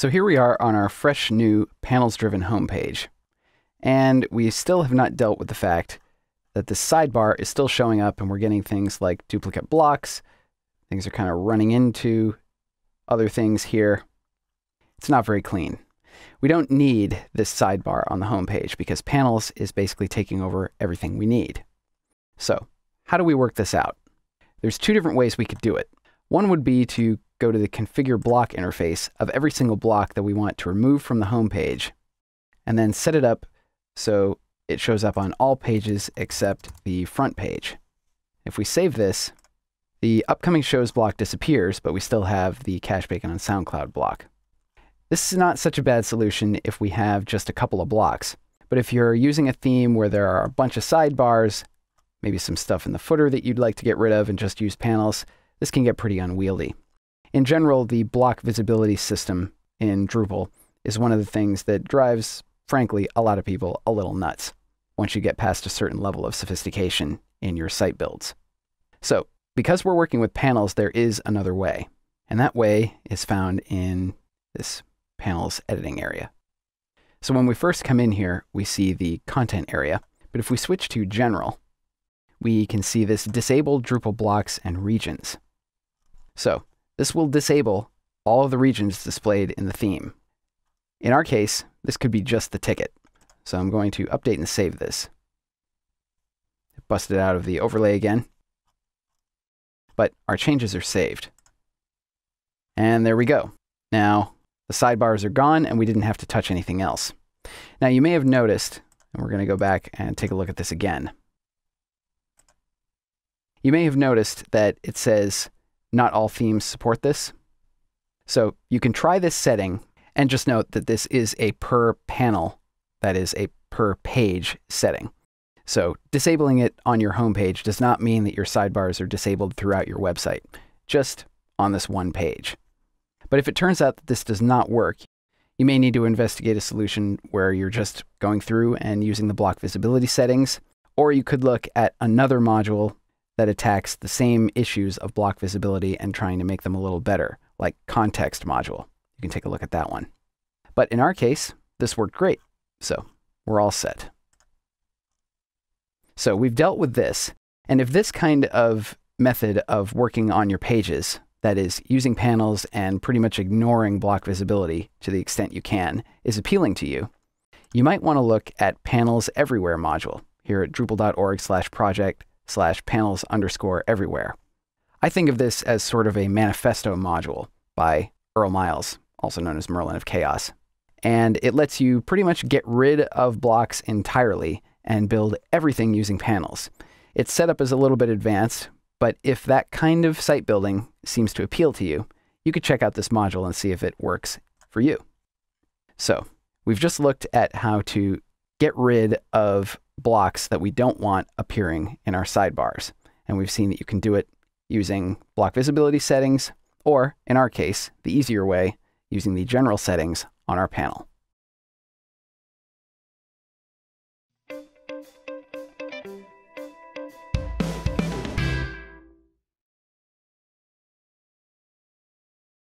So here we are on our fresh new panels-driven homepage, and we still have not dealt with the fact that the sidebar is still showing up and we're getting things like duplicate blocks. Things are kind of running into other things here. It's not very clean. We don't need this sidebar on the homepage because Panels is basically taking over everything we need. So how do we work this out? There's two different ways we could do it. One would be to go to the configure block interface of every single block that we want to remove from the homepage, and then set it up so it shows up on all pages except the front page. If we save this, the upcoming shows block disappears, but we still have the Cache Bacon on SoundCloud block. This is not such a bad solution if we have just a couple of blocks, but if you're using a theme where there are a bunch of sidebars, maybe some stuff in the footer that you'd like to get rid of and just use Panels, this can get pretty unwieldy. In general, the block visibility system in Drupal is one of the things that drives, frankly, a lot of people a little nuts once you get past a certain level of sophistication in your site builds. So, because we're working with Panels, there is another way, and that way is found in this Panels editing area. So when we first come in here, we see the content area, but if we switch to General, we can see this Disable Drupal Blocks and Regions. So this will disable all of the regions displayed in the theme. In our case, this could be just the ticket. So I'm going to update and save this. Bust it out of the overlay again. But our changes are saved. And there we go. Now the sidebars are gone and we didn't have to touch anything else. Now you may have noticed, and we're going to go back and take a look at this again. You may have noticed that it says not all themes support this. So you can try this setting and just note that this is a per panel, that is a per page setting. So disabling it on your homepage does not mean that your sidebars are disabled throughout your website, just on this one page. But if it turns out that this does not work, you may need to investigate a solution where you're just going through and using the block visibility settings, or you could look at another module that attacks the same issues of block visibility and trying to make them a little better, like Context module. You can take a look at that one. But in our case, this worked great, so we're all set. So we've dealt with this, and if this kind of method of working on your pages, that is, using Panels and pretty much ignoring block visibility to the extent you can, is appealing to you, you might want to look at Panels Everywhere module here at drupal.org/project/panels_everywhere. I think of this as sort of a manifesto module by Earl Miles, also known as Merlin of Chaos. And it lets you pretty much get rid of blocks entirely and build everything using Panels. Its setup is a little bit advanced, but if that kind of site building seems to appeal to you, you could check out this module and see if it works for you. So we've just looked at how to get rid of blocks that we don't want appearing in our sidebars. And we've seen that you can do it using block visibility settings, or in our case, the easier way, using the general settings on our panel.